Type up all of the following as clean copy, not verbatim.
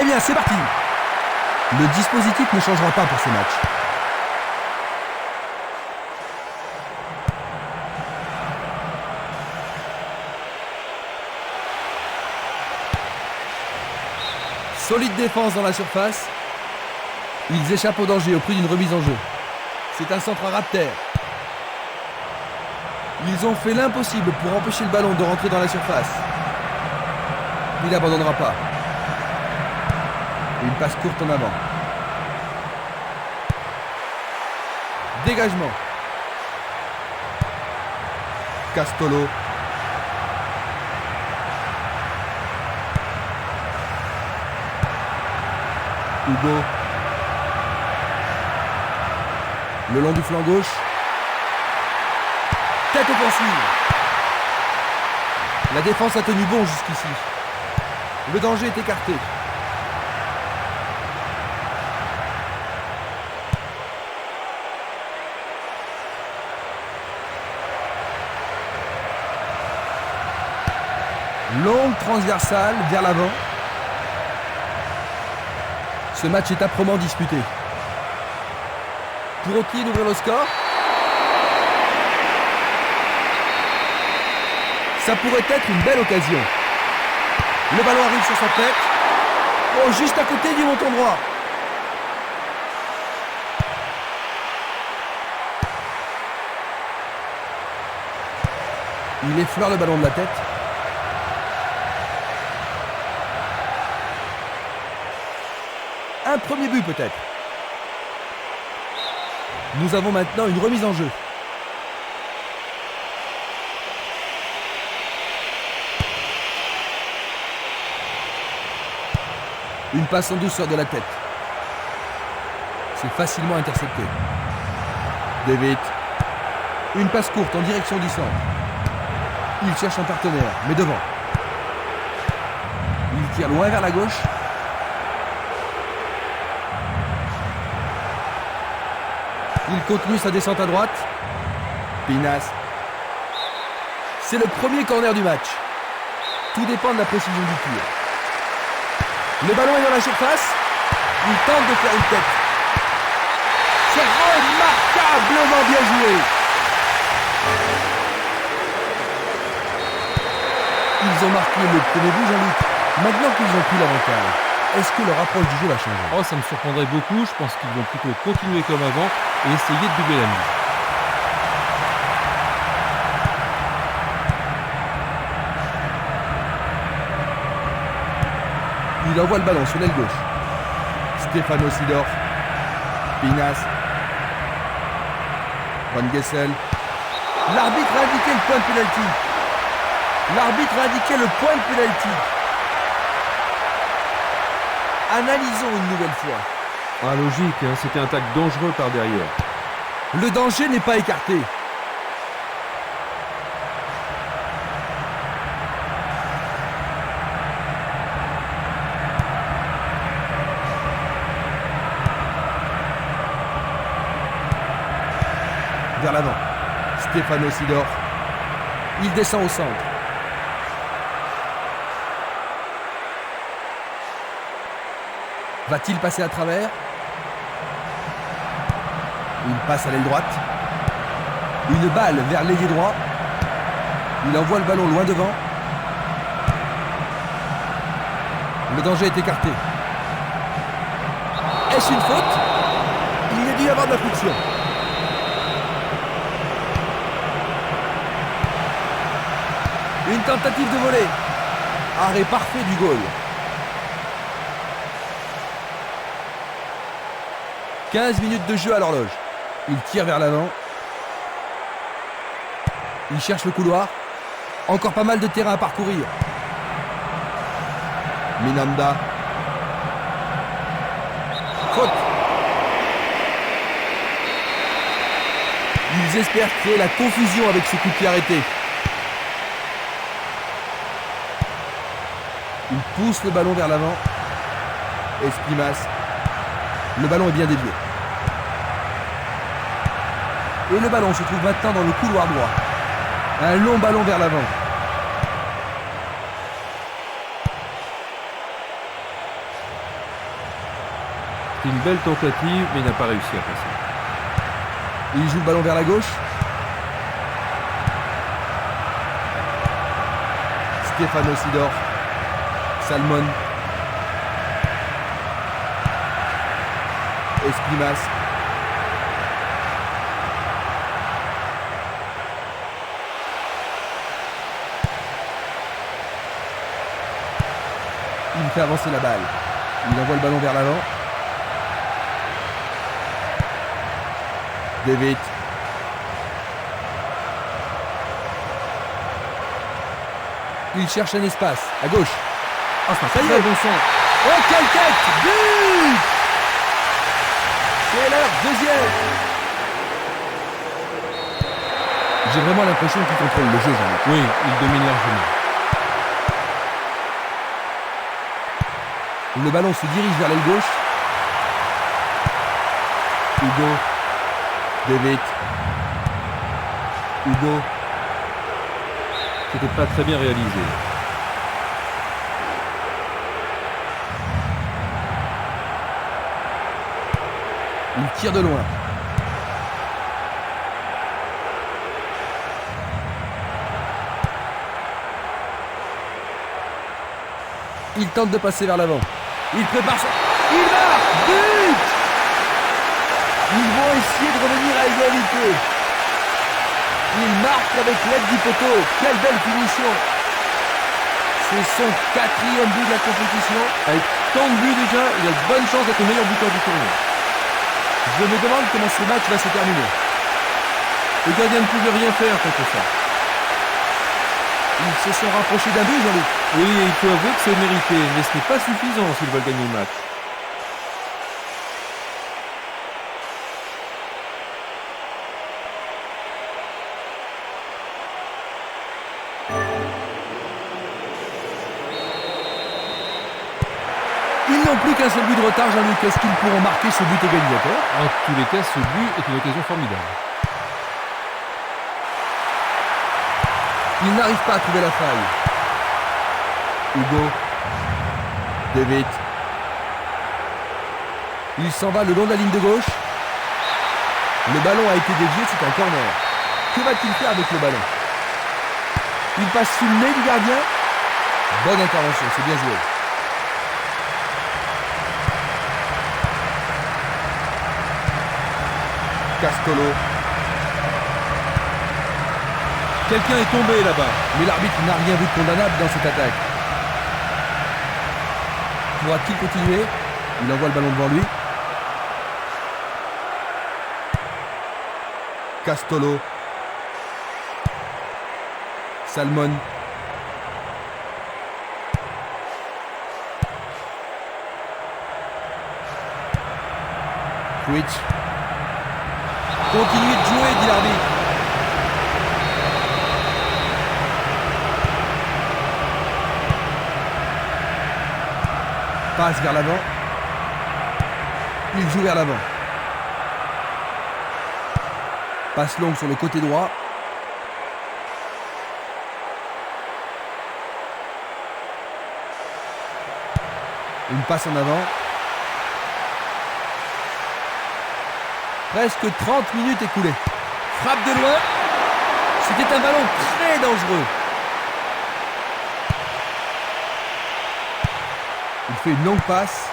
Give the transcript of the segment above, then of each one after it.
Eh bien, c'est parti. Le dispositif ne changera pas pour ce match. Solide défense dans la surface. Ils échappent au danger au prix d'une remise en jeu. C'est un centre à ras de terre. Ils ont fait l'impossible pour empêcher le ballon de rentrer dans la surface. Il n'abandonnera pas. Une passe courte en avant. Dégagement. Castolo. Hugo. Le long du flanc gauche. Tête offensive. La défense a tenu bon jusqu'ici. Le danger est écarté. Longue transversale vers l'avant. Ce match est âprement disputé. Pourront-ils ouvrir le score? Ça pourrait être une belle occasion. Le ballon arrive sur sa tête. Oh, juste à côté du monton droit. Il effleure le ballon de la tête. Un premier but peut-être. Nous avons maintenant une remise en jeu. Une passe en douceur de la tête. C'est facilement intercepté. David. Une passe courte en direction du centre. Il cherche un partenaire, mais devant. Il tire loin vers la gauche. Il continue sa descente à droite. Pinas. C'est le premier corner du match. Tout dépend de la précision du tir. Le ballon est dans la surface. Il tente de faire une tête. C'est remarquablement bien joué. Ils ont marqué le premier but, Jean-Luc. Maintenant qu'ils ont pris l'avantage, est-ce que leur approche du jeu va changer? Oh, ça me surprendrait beaucoup. Je pense qu'ils vont plutôt continuer comme avant et essayer de doubler la mise. Il envoie le ballon sur l'aile gauche. Stefano Sidorf. Pinas. Van Gessel. L'arbitre a indiqué le point de pénalty. L'arbitre a indiqué le point de pénalty. Analysons une nouvelle fois. Ah, logique, hein, c'était un tacle dangereux par derrière. Le danger n'est pas écarté. Vers l'avant. Stefano Sidorf. Il descend au centre. Va-t-il passer à travers? Il passe à l'aile droite. Une balle vers l'ailier droit. Il envoie le ballon loin devant. Le danger est écarté. Est-ce une faute? Il y a dû y avoir de la friction. Une tentative de volée. Arrêt parfait du goal. 15 minutes de jeu à l'horloge. Il tire vers l'avant. Il cherche le couloir. Encore pas mal de terrain à parcourir. Minanda. Faute. Ils espèrent créer la confusion avec ce coup de pied arrêté. Il pousse le ballon vers l'avant. Espimas. Le ballon est bien dévié. Et le ballon se trouve maintenant dans le couloir droit. Un long ballon vers l'avant. C'est une belle tentative, mais il n'a pas réussi à passer. Il joue le ballon vers la gauche. Stefano Sidor. Salmon. Esprimas. Il fait avancer la balle. Il envoie le ballon vers l'avant. David. Il cherche un espace. À gauche. Ah, ça y est, bon sang. Oh, quelle tête! But! C'est leur deuxième. J'ai vraiment l'impression qu'il contrôle le jeu, Jean-Luc. Oui, il domine largement. Le ballon se dirige vers l'aile gauche. Hugo. David. Hugo. C'était pas très bien réalisé. Il tire de loin. Il tente de passer vers l'avant. Il prépare ça. Il marque! But! Ils vont essayer de revenir à égalité. Il marque avec l'aide du poteau. Quelle belle finition! C'est son 4e but de la compétition. Avec tant de buts déjà, il a de bonnes chances d'être le meilleur buteur du tournoi. Je me demande comment ce match va se terminer. Le gardien ne pouvait rien faire contre ça. Ils se sont rapprochés d'un but, Jean-Luc. Oui, il faut avouer que c'est mérité, mais ce n'est pas suffisant s'ils veulent gagner le match. Ils n'ont plus qu'un seul but de retard, Jean-Luc. Est-ce qu'ils pourront marquer ce but égalisateur? En tous les cas, ce but est une occasion formidable. Ils n'arrivent pas à trouver la faille. Hugo. David. Il s'en va le long de la ligne de gauche. Le ballon a été dévié, c'est un corner. Que va-t-il faire avec le ballon? Il passe sous le nez du gardien. Bonne intervention, c'est bien joué. Castolo. Quelqu'un est tombé là-bas. Mais l'arbitre n'a rien vu de condamnable dans cette attaque. Pourra-t-il continuer? Il envoie le ballon devant lui. Castolo. Salmon. Twitch. Continuez de jouer, dit l'arbitre. Passe vers l'avant. Il joue vers l'avant. Passe longue sur le côté droit. Une passe en avant. Presque 30 minutes écoulées. Frappe de loin. C'était un ballon très dangereux. Il fait une longue passe.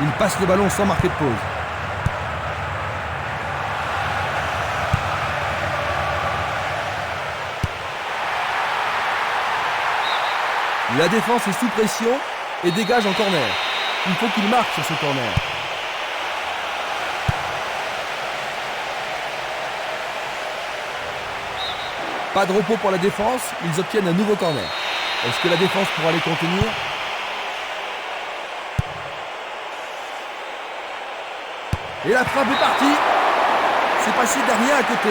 Il passe le ballon sans marquer de pause. La défense est sous pression et dégage en corner. Il faut qu'il marque sur ce corner. Pas de repos pour la défense, ils obtiennent un nouveau corner. Est-ce que la défense pourra les contenir? Et la frappe est partie. C'est passé derrière à côté.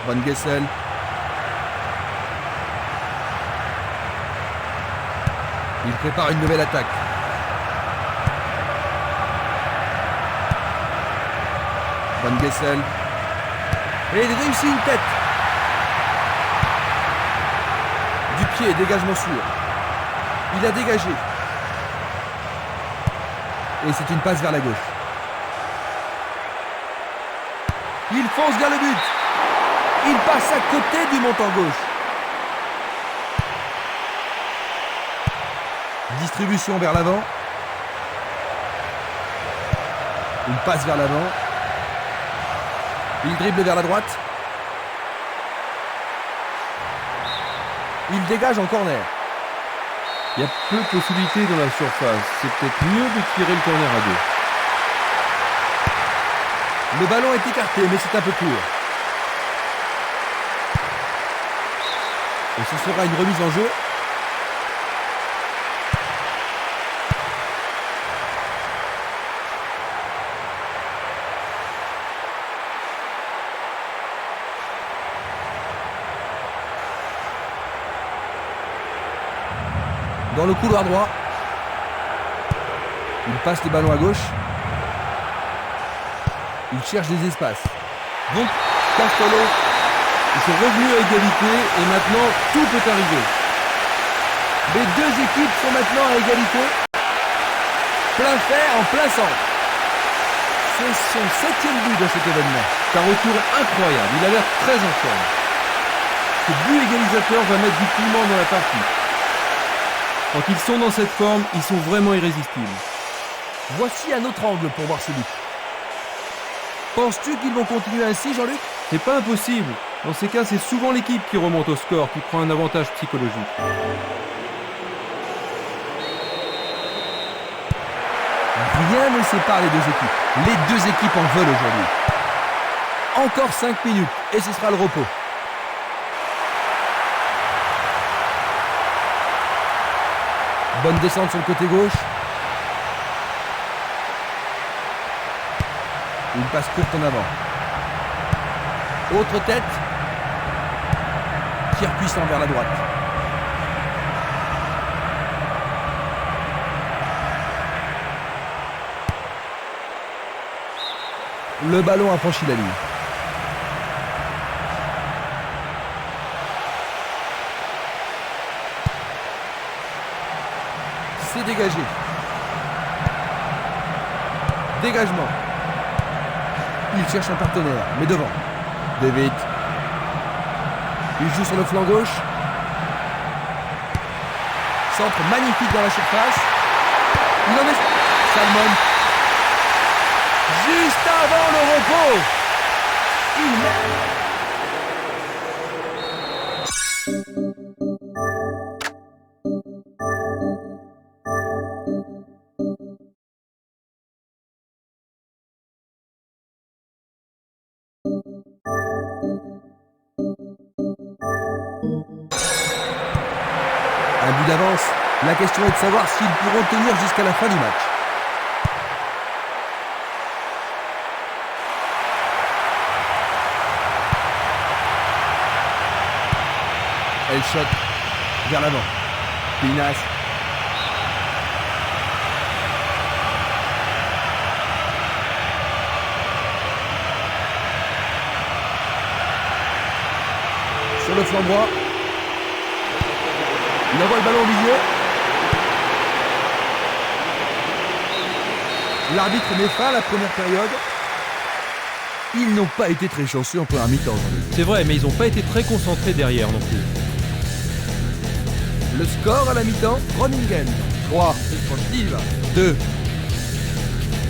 Van Gessel. Il prépare une nouvelle attaque. Van Gessel. Et il réussit une tête. Du pied, dégagement sûr. Il a dégagé. Et c'est une passe vers la gauche. Il fonce vers le but. Il passe à côté du montant gauche. Distribution vers l'avant. Une passe vers l'avant. Il dribble vers la droite. Il dégage en corner. Il y a peu de possibilités dans la surface. C'est peut-être mieux de tirer le corner à deux. Le ballon est écarté, mais c'est un peu court. Et ce sera une remise en jeu. Dans le couloir droit. Il passe le ballon à gauche. Il cherche des espaces. Donc, Castolo, ils sont revenus à égalité et maintenant tout peut arriver. Les deux équipes sont maintenant à égalité. Plein fer en plein centre. C'est son 7e but de cet événement. C'est un retour incroyable, il a l'air très en forme. Ce but égalisateur va mettre du piment dans la partie. Quand ils sont dans cette forme, ils sont vraiment irrésistibles. Voici un autre angle pour voir ce but. Penses-tu qu'ils vont continuer ainsi, Jean-Luc? C'est pas impossible. Dans ces cas, c'est souvent l'équipe qui remonte au score, qui prend un avantage psychologique. Rien ne sépare les deux équipes. Les deux équipes en veulent aujourd'hui. Encore 5 minutes et ce sera le repos. Bonne descente sur le côté gauche. Une passe courte en avant. Autre tête. Tir puissant vers la droite. Le ballon a franchi la ligne. C'est dégagé. Dégagement. Il cherche un partenaire, mais devant. David. Il joue sur le flanc gauche. Centre magnifique dans la surface. Il en est... Salmon. Juste avant le repos. Il met... Un but d'avance. La question est de savoir s'ils pourront tenir jusqu'à la fin du match. Elle shot vers l'avant. Pinas. Sur le flanc droit. Il envoie le ballon au milieu. L'arbitre met fin à la première période. Ils n'ont pas été très chanceux en première mi-temps. C'est vrai, mais ils n'ont pas été très concentrés derrière non plus. Le score à la mi-temps, Groningen 3, Sportive 2.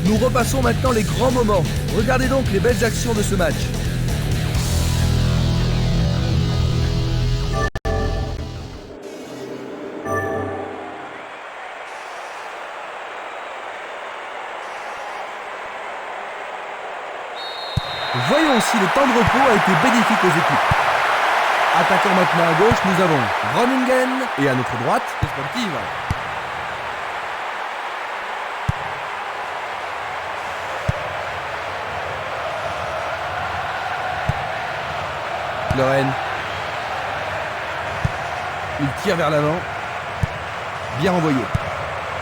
Nous repassons maintenant les grands moments. Regardez donc les belles actions de ce match. Voyons si le temps de repos a été bénéfique aux équipes. Attaquant maintenant à gauche, nous avons Groningen et à notre droite, Sportive. Lorraine. Il tire vers l'avant. Bien renvoyé.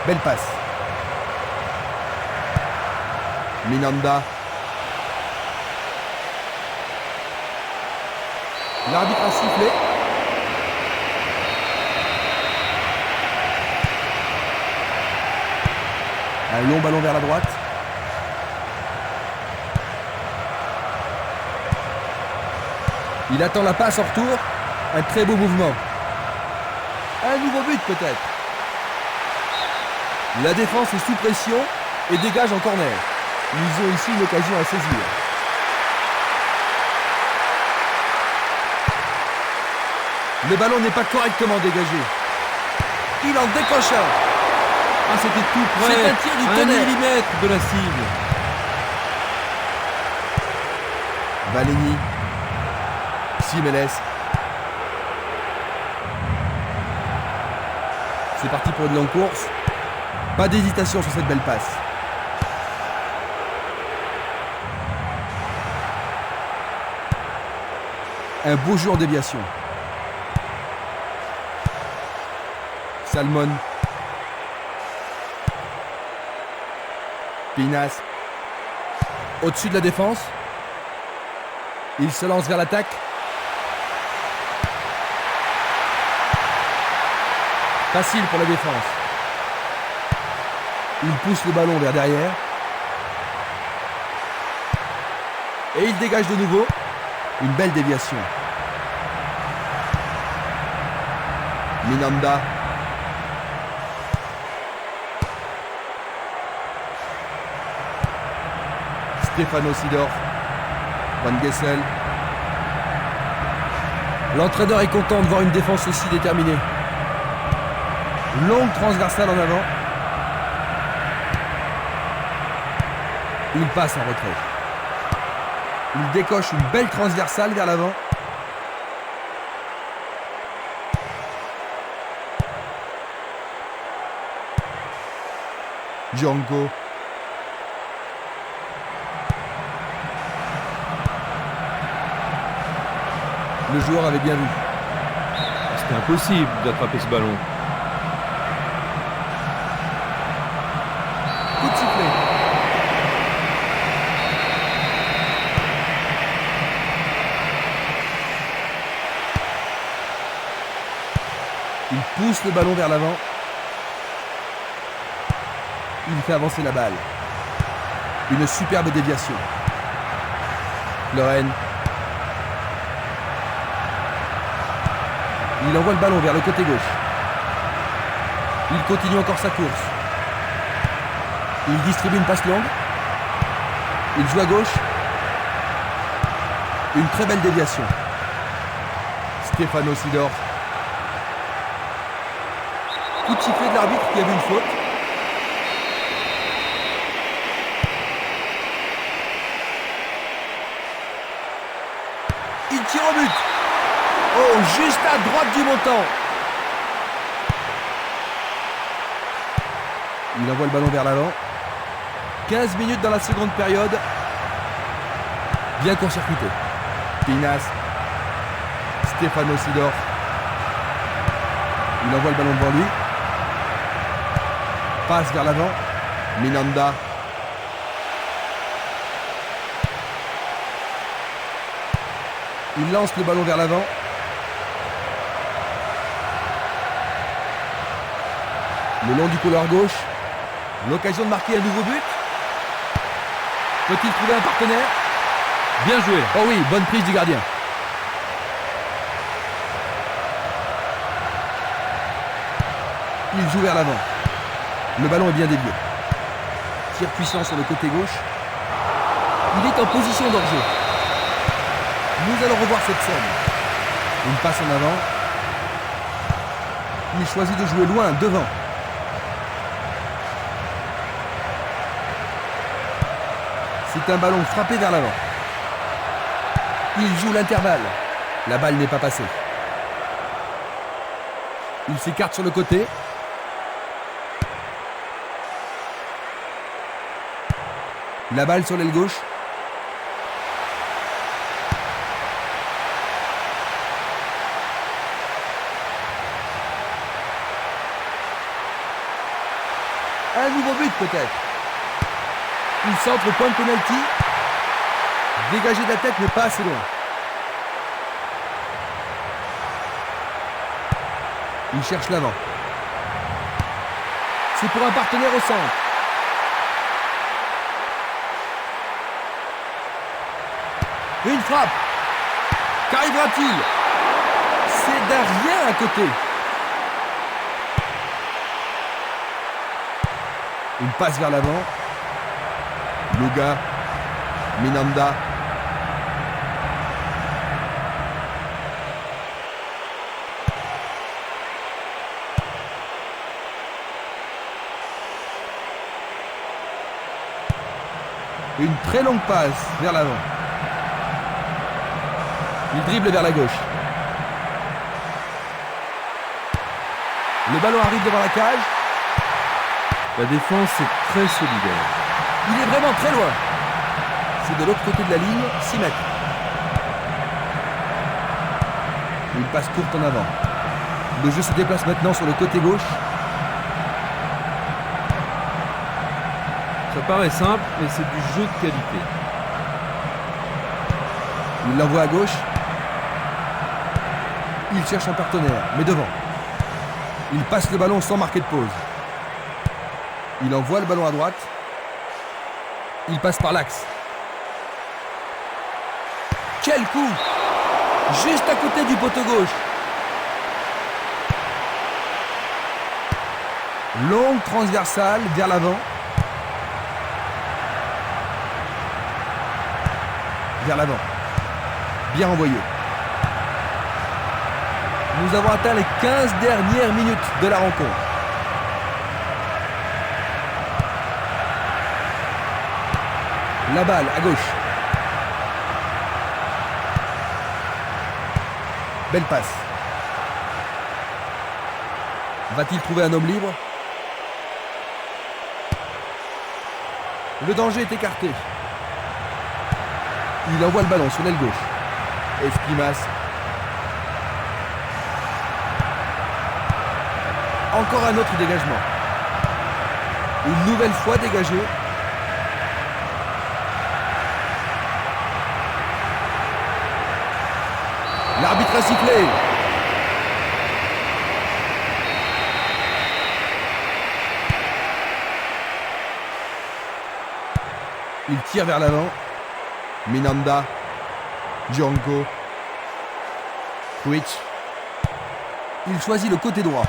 Belle passe. Minanda. L'arbitre a sifflé. Un long ballon vers la droite. Il attend la passe en retour. Un très beau mouvement. Un nouveau but peut-être. La défense est sous pression et dégage en corner. Ils ont ici une occasion à saisir. Le ballon n'est pas correctement dégagé. Il en décoche un. Ah, c'était tout près. C'est un tir du à 1 tonnerre. millimètre de la cible. Valeni. Simeles. C'est parti pour une longue course. Pas d'hésitation sur cette belle passe. Un beau jeu en déviation. Salmon. Pinas. Au-dessus de la défense. Il se lance vers l'attaque. Facile pour la défense. Il pousse le ballon vers derrière. Et il dégage de nouveau. Une belle déviation. Minanda. Stefano Sidorf. Van Gessel. L'entraîneur est content de voir une défense aussi déterminée. Longue transversale en avant. Il passe en retrait. Il décoche une belle transversale vers l'avant. Django. Le joueur avait bien vu. C'était impossible d'attraper ce ballon. Coup de sifflet. Il pousse le ballon vers l'avant. Il fait avancer la balle. Une superbe déviation. Lorraine. Il envoie le ballon vers le côté gauche. Il continue encore sa course. Il distribue une passe longue. Il joue à gauche. Une très belle déviation. Stefano Sidorf. Coup de sifflet de l'arbitre qui a vu une faute. Il tire au but. Oh, juste à droite du montant. Il envoie le ballon vers l'avant. 15 minutes dans la seconde période. Bien court-circuité. Pinas. Stefano Sidorf. Il envoie le ballon devant lui. Passe vers l'avant. Minanda. Il lance le ballon vers l'avant. Le long du couloir gauche. L'occasion de marquer un nouveau but. Peut-il trouver un partenaire? Bien joué. Oh oui, bonne prise du gardien. Il joue vers l'avant. Le ballon est bien dévié. Tir puissant sur le côté gauche. Il est en position d'hors-jeu. Nous allons revoir cette scène. Une passe en avant. Il choisit de jouer loin, devant. C'est un ballon frappé vers l'avant. Il joue l'intervalle. La balle n'est pas passée. Il s'écarte sur le côté. La balle sur l'aile gauche. Un nouveau but peut-être. Il centre au point de pénalty. Dégagé de la tête mais pas assez loin. Il cherche l'avant. C'est pour un partenaire au centre. Une frappe. Qu'arrivera-t-il? C'est d'un rien à côté. Une passe vers l'avant. Luga. Minanda. Une très longue passe vers l'avant. Il dribble vers la gauche. Le ballon arrive devant la cage. La défense est très solidaire. Il est vraiment très loin. C'est de l'autre côté de la ligne, 6 mètres. Une passe courte en avant. Le jeu se déplace maintenant sur le côté gauche. Ça paraît simple, mais c'est du jeu de qualité. Il l'envoie à gauche. Il cherche un partenaire, mais devant. Il passe le ballon sans marquer de pause. Il envoie le ballon à droite. Il passe par l'axe. Quel coup! Juste à côté du poteau gauche. Longue transversale vers l'avant. Vers l'avant. Bien envoyé. Nous avons atteint les 15 dernières minutes de la rencontre. La balle à gauche. Belle passe. Va-t-il trouver un homme libre? Le danger est écarté. Il envoie le ballon sur l'aile gauche. Esquimas. Encore un autre dégagement. Une nouvelle fois dégagé. L'arbitre a sifflé. Il tire vers l'avant. Minanda. Django. Twitch. Il choisit le côté droit.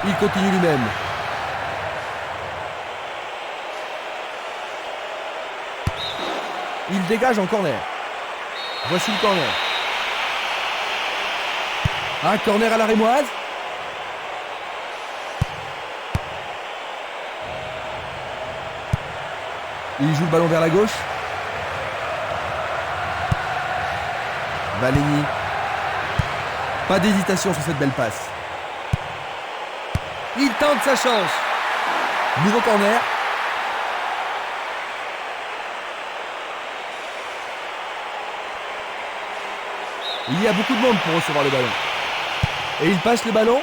Il continue lui-même. Il dégage en corner. Voici le corner. Un corner à la rémoise. Il joue le ballon vers la gauche. Valigny. Pas d'hésitation sur cette belle passe. Il tente sa chance. Nouveau corner. Il y a beaucoup de monde pour recevoir le ballon. Et il passe le ballon.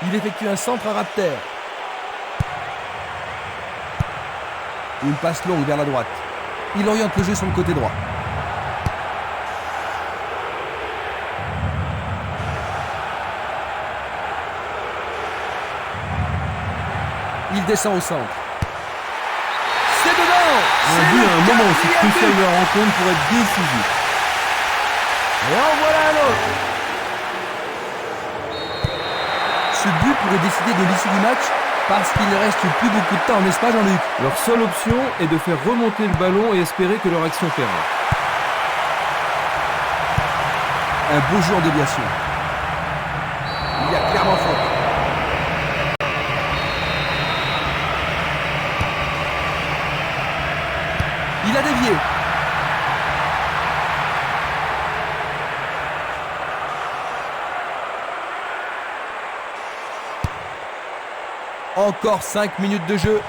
Il effectue un centre à ras de terre. Une passe longue vers la droite. Il oriente le jeu sur le côté droit. Il descend au centre. C'est dedans! Un but à un moment aussi crucial de la rencontre pour être décisif. Et en voilà un autre. Ce but pourrait décider de l'issue du match parce qu'il ne reste plus beaucoup de temps, n'est-ce pas Jean-Luc? Leur seule option est de faire remonter le ballon et espérer que leur action paiera. Un beau jeu en déviation. Il y a clairement faute. Il a dévié. Encore 5 minutes de jeu.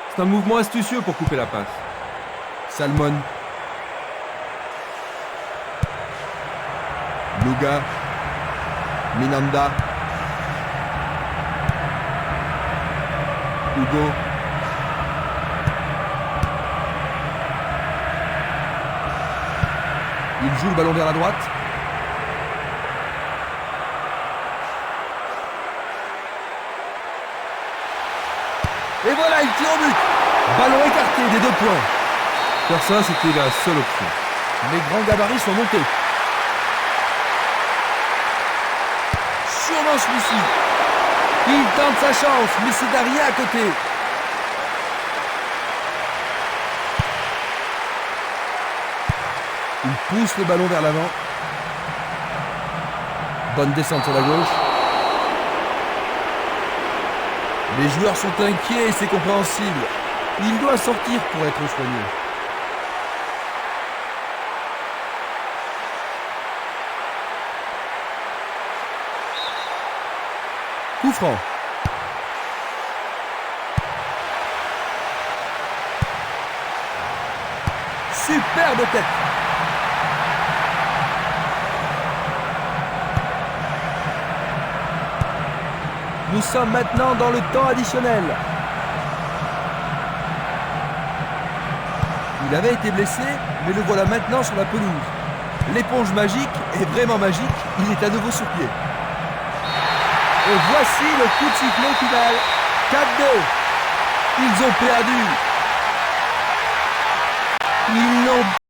C'est un mouvement astucieux pour couper la passe. Salmon. Luga. Minanda. Hugo. joue le ballon vers la droite. Et voilà, il tire au but. Ballon écarté des 2 points. Faire ça, c'était la seule option. Les grands gabarits sont montés. Sûrement celui-ci. Il tente sa chance, mais c'est rien à côté. Il pousse le ballon vers l'avant. Bonne descente sur la gauche. Les joueurs sont inquiets et c'est compréhensible. Il doit sortir pour être soigné. Coup franc. Superbe tête. Nous sommes maintenant dans le temps additionnel. Il avait été blessé, mais le voilà maintenant sur la pelouse. L'éponge magique est vraiment magique, il est à nouveau sur pied. Et voici le coup de sifflet final. 4-2. Ils ont perdu. Ils n'ont